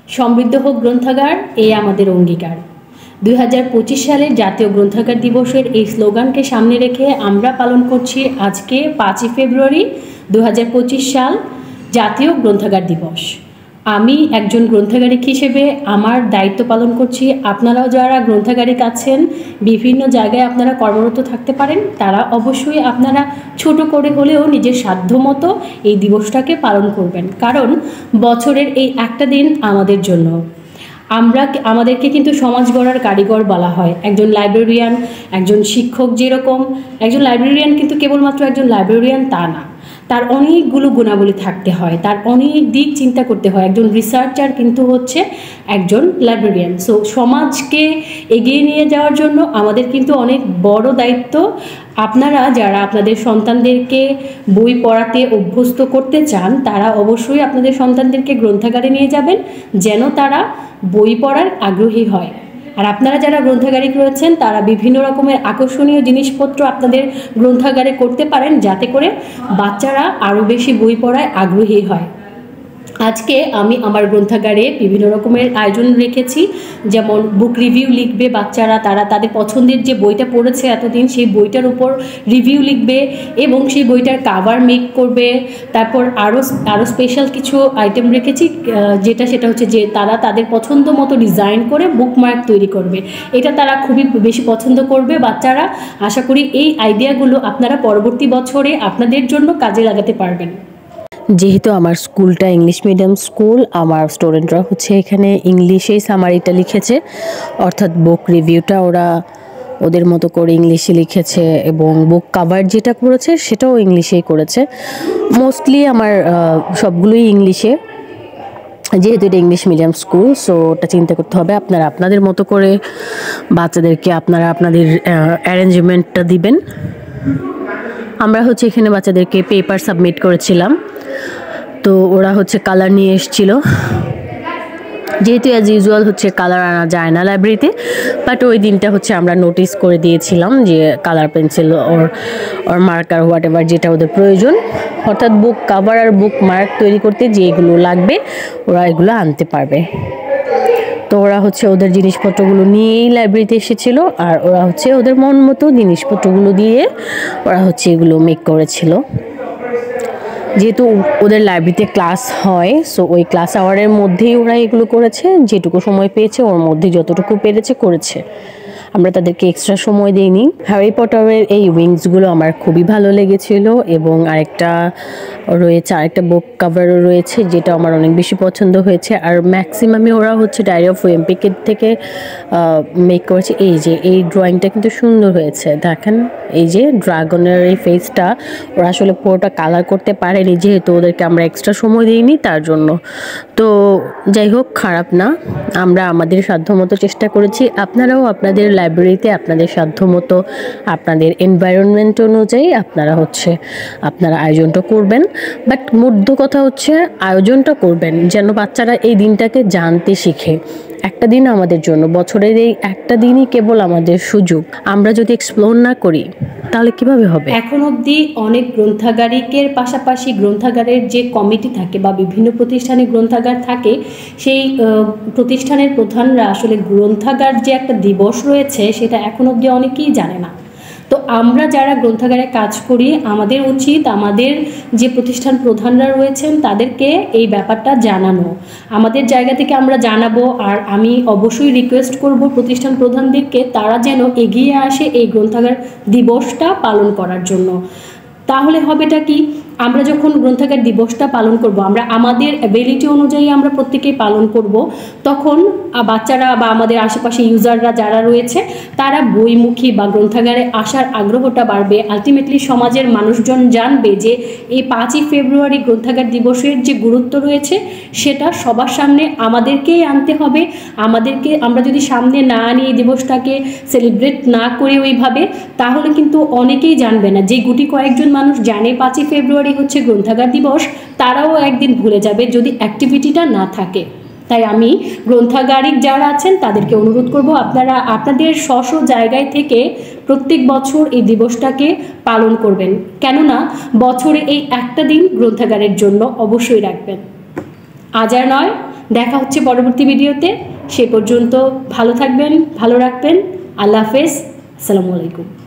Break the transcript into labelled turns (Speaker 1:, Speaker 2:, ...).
Speaker 1: সমৃদ্ধ হোক গ্রন্থাগার, এই আমাদের অঙ্গীকার। 2025 সালের জাতীয় গ্রন্থাগার দিবসের এই স্লোগানকে সামনে রেখে আমরা পালন করছি আজকে 5ই ফেব্রুয়ারি 2025 সাল জাতীয় গ্রন্থাগার দিবস। আমি একজন গ্রন্থাগারিক হিসেবে আমার দায়িত্ব পালন করছি। আপনারাও যারা গ্রন্থাগারিক আছেন, বিভিন্ন জায়গায় আপনারা কর্মরত থাকতে পারেন, তারা অবশ্যই আপনারা ছোট করে হলেও নিজের সাধ্যমতো এই দিবসটাকে পালন করবেন, কারণ বছরের এই একটা দিন আমাদের জন্য। আমাদেরকে কিন্তু সমাজ গড়ার কারিগর বলা হয়। একজন লাইব্রেরিয়ান, একজন শিক্ষক যেরকম, একজন লাইব্রেরিয়ান কিন্তু কেবলমাত্র একজন লাইব্রেরিয়ান তা না, তার অনেকগুলো গুণাবলী থাকতে হয়, তার অনেক দিক চিন্তা করতে হয়। একজন রিসার্চার কিন্তু হচ্ছে একজন লাইব্রেরিয়ান। সো সমাজকে এগিয়ে নিয়ে যাওয়ার জন্য আমাদের কিন্তু অনেক বড় দায়িত্ব। আপনারা যারা আপনাদের সন্তানদেরকে বই পড়াতে অভ্যস্ত করতে চান, তারা অবশ্যই আপনাদের সন্তানদেরকে গ্রন্থাগারে নিয়ে যাবেন, যেন তারা বই পড়ার আগ্রহী হয়। আর আপনারা যারা গ্রন্থাগারিক রয়েছেন, তারা বিভিন্ন রকমের আকর্ষণীয় জিনিসপত্র আপনাদের গ্রন্থাগারে করতে পারেন, যাতে করে বাচ্চারা আরও বেশি বই পড়ায় আগ্রহী হয়। আজকে আমি আমার গ্রন্থাগারে বিভিন্ন রকমের আয়োজন রেখেছি, যেমন বুক রিভিউ লিখবে বাচ্চারা, তারা তাদের পছন্দের যে বইটা পড়েছে এতদিন সেই বইটার উপর রিভিউ লিখবে এবং সেই বইটার কাভার মেক করবে। তারপর আরও স্পেশাল কিছু আইটেম রেখেছি, সেটা হচ্ছে যে তারা তাদের পছন্দ মতো ডিজাইন করে বুকমার্ক তৈরি করবে। এটা তারা খুবই বেশি পছন্দ করবে বাচ্চারা। আশা করি এই আইডিয়াগুলো আপনারা পরবর্তী বছরে আপনাদের জন্য কাজে লাগাতে পারবেন।
Speaker 2: যেহেতু আমার স্কুলটা ইংলিশ মিডিয়াম স্কুল, আমার স্টুডেন্টরা হচ্ছে এখানে ইংলিশেই সামারিটা লিখেছে, অর্থাৎ বুক রিভিউটা ওরা ওদের মতো করে ইংলিশে লিখেছে এবং বুক কাভার যেটা করেছে সেটাও ইংলিশেই করেছে। মোস্টলি আমার সবগুলোই ইংলিশে, যেহেতু এটা ইংলিশ মিডিয়াম স্কুল। সো ওটা চিন্তা করতে হবে, আপনারা আপনাদের মতো করে বাচ্চাদেরকে আপনারা আপনাদের অ্যারেঞ্জমেন্টটা দিবেন। আমরা হচ্ছে এখানে বাচ্চাদেরকে পেপার সাবমিট করেছিলাম, তো ওরা হচ্ছে কালার নিয়ে এসেছিল। যেহেতু অ্যাজ ইউজুয়াল হচ্ছে কালার আনা যায় না লাইব্রেরিতে, বাট ওই দিনটা হচ্ছে আমরা নোটিস করে দিয়েছিলাম যে colour pencil or marker what ever যেটা ওদের প্রয়োজন, অর্থাৎ বুক কাভার আর বুক মার্ক তৈরি করতে যেগুলো লাগবে ওরা এগুলো আনতে পারবে। তো ওরা হচ্ছে ওদের জিনিসপত্রগুলো নিয়েই লাইব্রেরিতে এসেছিলো, আর ওরা হচ্ছে ওদের মন মতো জিনিসপত্রগুলো দিয়ে ওরা হচ্ছে এগুলো মেক করেছিল। যেহেতু ওদের লাইব্রেরিতে ক্লাস হয়, সো ওই ক্লাস আওয়ারের মধ্যেই ওরা এগুলো করেছে, যেটুকু সময় পেয়েছে ওর মধ্যে যতটুকু পেরেছে করেছে। আমরা তাদেরকে এক্সট্রা সময় দিইনি। হ্যারি পটারের এই উইংসগুলো আমার খুবই ভালো লেগেছিল এবং আরেকটা বুক কাভারও রয়েছে যেটা আমার অনেক বেশি পছন্দ হয়েছে। আর ম্যাক্সিমামই ওরা হচ্ছে ডায়েরি অফ ওয়েম্পিকের থেকে মেক করেছে। এই ড্রয়িংটা কিন্তু সুন্দর হয়েছে, দেখেন এই যে ড্রাগনের এই ফেসটা ওরা আসলে পুরোটা কালার করতে পারেনি, যেহেতু ওদেরকে আমরা এক্সট্রা সময় দিইনি তার জন্য। তো যাই হোক, খারাপ না, আমরা আমাদের সাধ্যমতো চেষ্টা করেছি। আপনারাও আপনাদের লাইব্রেরিতে আপনাদের সাধ্যমতো আপনাদের এনভায়রনমেন্ট অনুযায়ী আপনারা আয়োজনটা করবেন। বাট মুদ্র কথা হচ্ছে আয়োজনটা করবেন যেন বাচ্চারা এই দিনটাকে জানতে শিখে। একটা দিন আমাদের জন্য, বছরের এই একটা দিনই কেবল আমাদের সুযোগ। আমরা যদি এক্সপ্লোর না করি তাহলে কিভাবে হবে?
Speaker 1: এখন অবধি অনেক গ্রন্থাগারিকের পাশাপাশি গ্রন্থাগারের যে কমিটি থাকে বা বিভিন্ন প্রতিষ্ঠানে গ্রন্থাগার থাকে, সেই প্রতিষ্ঠানের প্রধানরা আসলে গ্রন্থাগার যে একটা দিবস রয়েছে সেটা এখন অবধি অনেকেই জানে না। তো আমরা যারা গ্রন্থাগারে কাজ করি, আমাদের উচিত আমাদের যে প্রতিষ্ঠান প্রধানরা রয়েছেন তাদেরকে এই ব্যাপারটা জানানো। আমাদের জায়গা থেকে আমরা জানাবো, আর আমি অবশ্যই রিকোয়েস্ট করব প্রতিষ্ঠান প্রধানদেরকে তারা যেন এগিয়ে আসে এই গ্রন্থাগার দিবসটা পালন করার জন্য। তাহলে হবেটা কি, আমরা যখন গ্রন্থাগার দিবসটা পালন করব, আমরা আমাদের অ্যাবিলিটি অনুযায়ী আমরা প্রত্যেকেই পালন করব, তখন বাচ্চারা বা আমাদের আশেপাশে ইউজাররা যারা রয়েছে তারা বইমুখী বা গ্রন্থাগারে আসার আগ্রহটা বাড়বে। আলটিমেটলি সমাজের মানুষজন জানবে যে এই 5ই ফেব্রুয়ারি গ্রন্থাগার দিবসের যে গুরুত্ব রয়েছে সেটা সবার সামনে আমাদেরকেই আনতে হবে। আমরা যদি সামনে না আনি এই দিবসটাকে সেলিব্রেট না করি ওইভাবে, তাহলে কিন্তু অনেকেই জানবে না। যে গুটি কয়েকজন মানুষ জানে 5ই ফেব্রুয়ারি হচ্ছে গ্রন্থাগার দিবস, তারাও একদিন ভুলে যাবে যদি অ্যাক্টিভিটিটা না থাকে। তাই আমি গ্রন্থাগারিক যারা আছেন তাদেরকে অনুরোধ করব, আপনারা আপনাদের স্ব জায়গায় থেকে প্রত্যেক বছর এই দিবসটাকে পালন করবেন। কেননা বছরে এই একটা দিন গ্রন্থাগারের জন্য অবশ্যই রাখবেন। আজ আর নয়, দেখা হচ্ছে পরবর্তী ভিডিওতে। সে পর্যন্ত ভালো থাকবেন, ভালো রাখবেন। আল্লাহ হাফেজ, আসসালামু আলাইকুম।